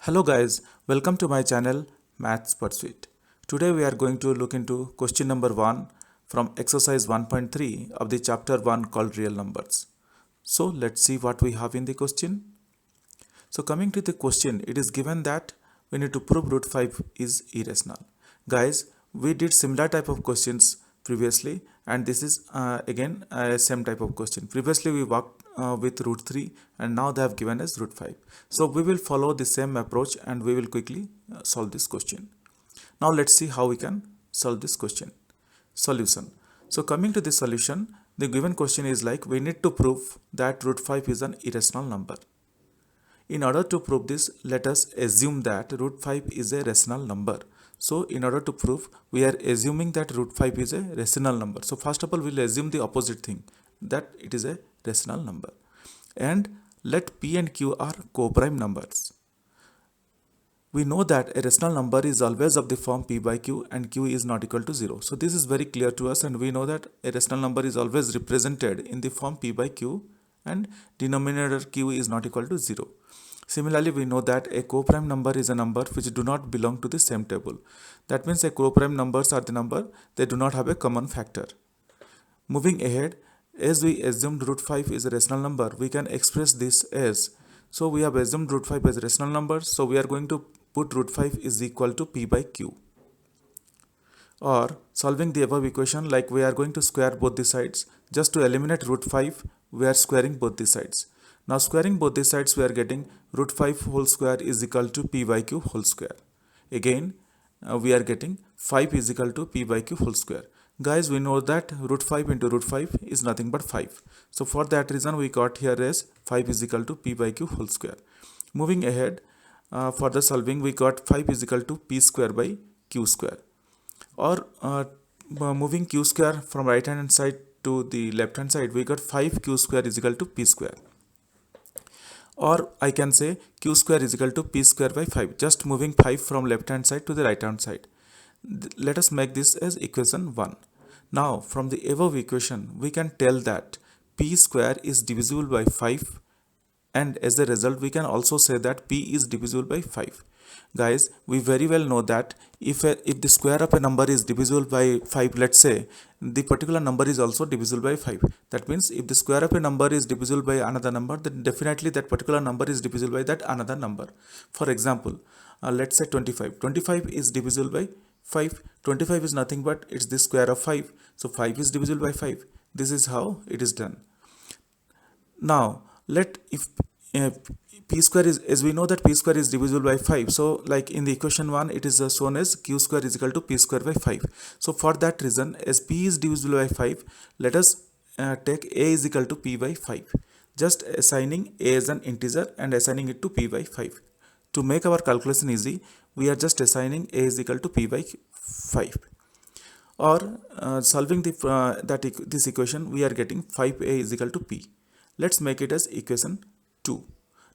Hello guys, welcome to my channel Maths Pursuit. Today we are going to look into question number 1 from exercise 1.3 of the chapter 1 called real numbers. So let's see what we have in the question. So coming to the question, it is given that we need to prove root 5 is irrational. Guys, we did similar type of questions previously and this is again same type of question. Previously we worked with root 3 and now they have given us root 5. So we will follow the same approach and we will quickly solve this question. Now let's see how we can solve this question. Solution. So coming to the solution, the given question is like we need to prove that root 5 is an irrational number. In order to prove this, let us assume that root 5 is a rational number. So in order to prove, we are assuming that root 5 is a rational number. So first of all, we'll assume the opposite thing, that it is a rational number. And let P and Q are co-prime numbers. We know that a rational number is always of the form P by Q and Q is not equal to 0. So this is very clear to us and we know that a rational number is always represented in the form P by Q and denominator Q is not equal to 0. Similarly, we know that a co-prime number is a number which do not belong to the same table. That means a co-prime numbers are the number, they do not have a common factor. Moving ahead, as we assumed root 5 is a rational number, we can express this as, so we have assumed root 5 as a rational number, so we are going to put root 5 is equal to P by Q. Or solving the above equation, like we are going to square both the sides. Just to eliminate root 5, we are squaring both the sides. Now squaring both the sides, we are getting root 5 whole square is equal to P by Q whole square. Again, we are getting 5 is equal to P by Q whole square. Guys, we know that root 5 into root 5 is nothing but 5. So for that reason, we got here as 5 is equal to P by Q whole square. Moving ahead, for the solving, we got 5 is equal to P square by Q square. Or moving Q square from right hand side to the left hand side, we got 5Q square is equal to P square. Or I can say Q square is equal to P square by 5, just moving 5 from left hand side to the right hand side. Let us make this as equation 1. Now from the above equation, we can tell that P square is divisible by 5 and as a result we can also say that P is divisible by 5. Guys, we very well know that if the square of a number is divisible by 5, let's say, the particular number is also divisible by 5. That means if the square of a number is divisible by another number, then definitely that particular number is divisible by that another number. For example, let's say 25. 25 is divisible by 5. 25 is nothing but it's the square of 5. So 5 is divisible by 5. This is how it is done. Now if P square is, as we know that P square is divisible by 5, so like in the equation 1 it is shown as Q square is equal to P square by 5. So for that reason, as P is divisible by 5, let us take A is equal to P by 5, just assigning A as an integer and assigning it to P by 5. To make our calculation easy, we are just assigning A is equal to P by 5. Or solving this equation, we are getting 5A is equal to P. Let's make it as equation 2.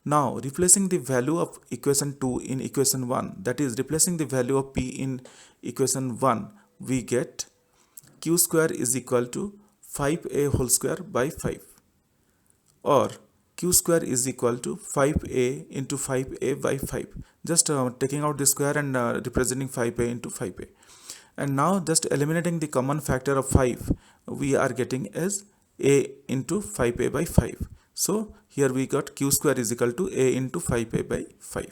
Now replacing the value of equation 2 in equation 1, that is replacing the value of P in equation 1, we get Q square is equal to 5A whole square by 5. Or Q square is equal to 5A into 5A by 5. Just taking out the square and representing 5A into 5A. And now just eliminating the common factor of 5, we are getting as A into 5A by 5. So here we got Q square is equal to A into 5A by 5.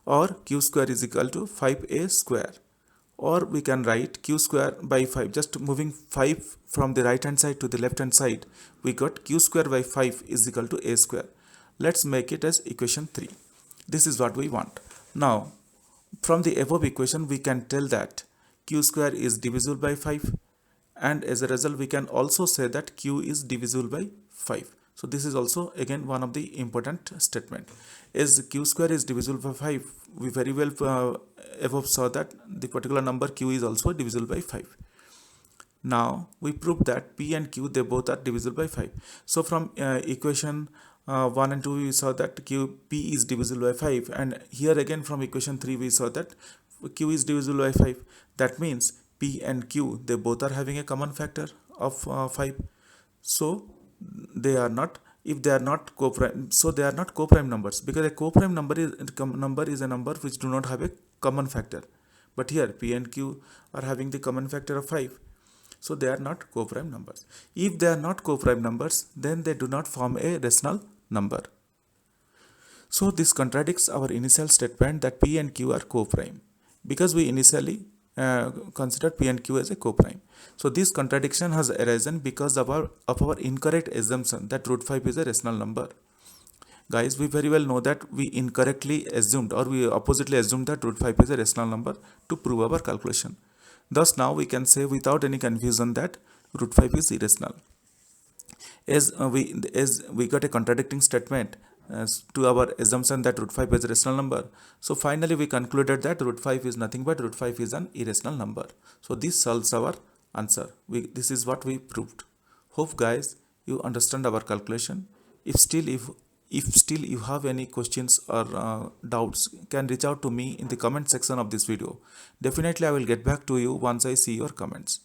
Or Q square is equal to 5A square. Or we can write Q square by 5. Just moving 5 from the right hand side to the left hand side, we got Q square by 5 is equal to A square. Let's make it as equation 3. This is what we want. Now from the above equation, we can tell that Q square is divisible by 5, and as a result we can also say that Q is divisible by 5. So this is also again one of the important statement. As Q square is divisible by 5, we very well above saw that the particular number Q is also divisible by 5. Now we prove that P and Q, they both are divisible by 5. So from equation 1 and 2 we saw that P is divisible by 5, and here again from equation 3 we saw that Q is divisible by 5. That means P and Q, they both are having a common factor of 5. So they are not if they are not co-prime, so they are not co-prime numbers, because a co-prime number is a number which do not have a common factor. But here P and Q are having the common factor of 5, so they are not co-prime numbers. If they are not co-prime numbers, then they do not form a rational number. So this contradicts our initial statement that P and Q are co-prime, because we initially considered P and Q as a co-prime. So this contradiction has arisen because of our incorrect assumption that root 5 is a rational number. Guys, we very well know that we incorrectly assumed, or we oppositely assumed, that root 5 is a rational number to prove our calculation. Thus now we can say without any confusion that root 5 is irrational. As we got a contradicting statement to our assumption that root 5 is a rational number, so finally we concluded that root 5 is nothing but root 5 is an irrational number. So this solves our answer. This is what we proved. Hope guys you understand our calculation. If still you have any questions or doubts, can reach out to me in the comment section of this video. Definitely I will get back to you once I see your comments.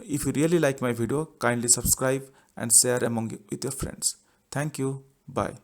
If you really like my video, kindly subscribe and share with your friends. Thank you. Bye.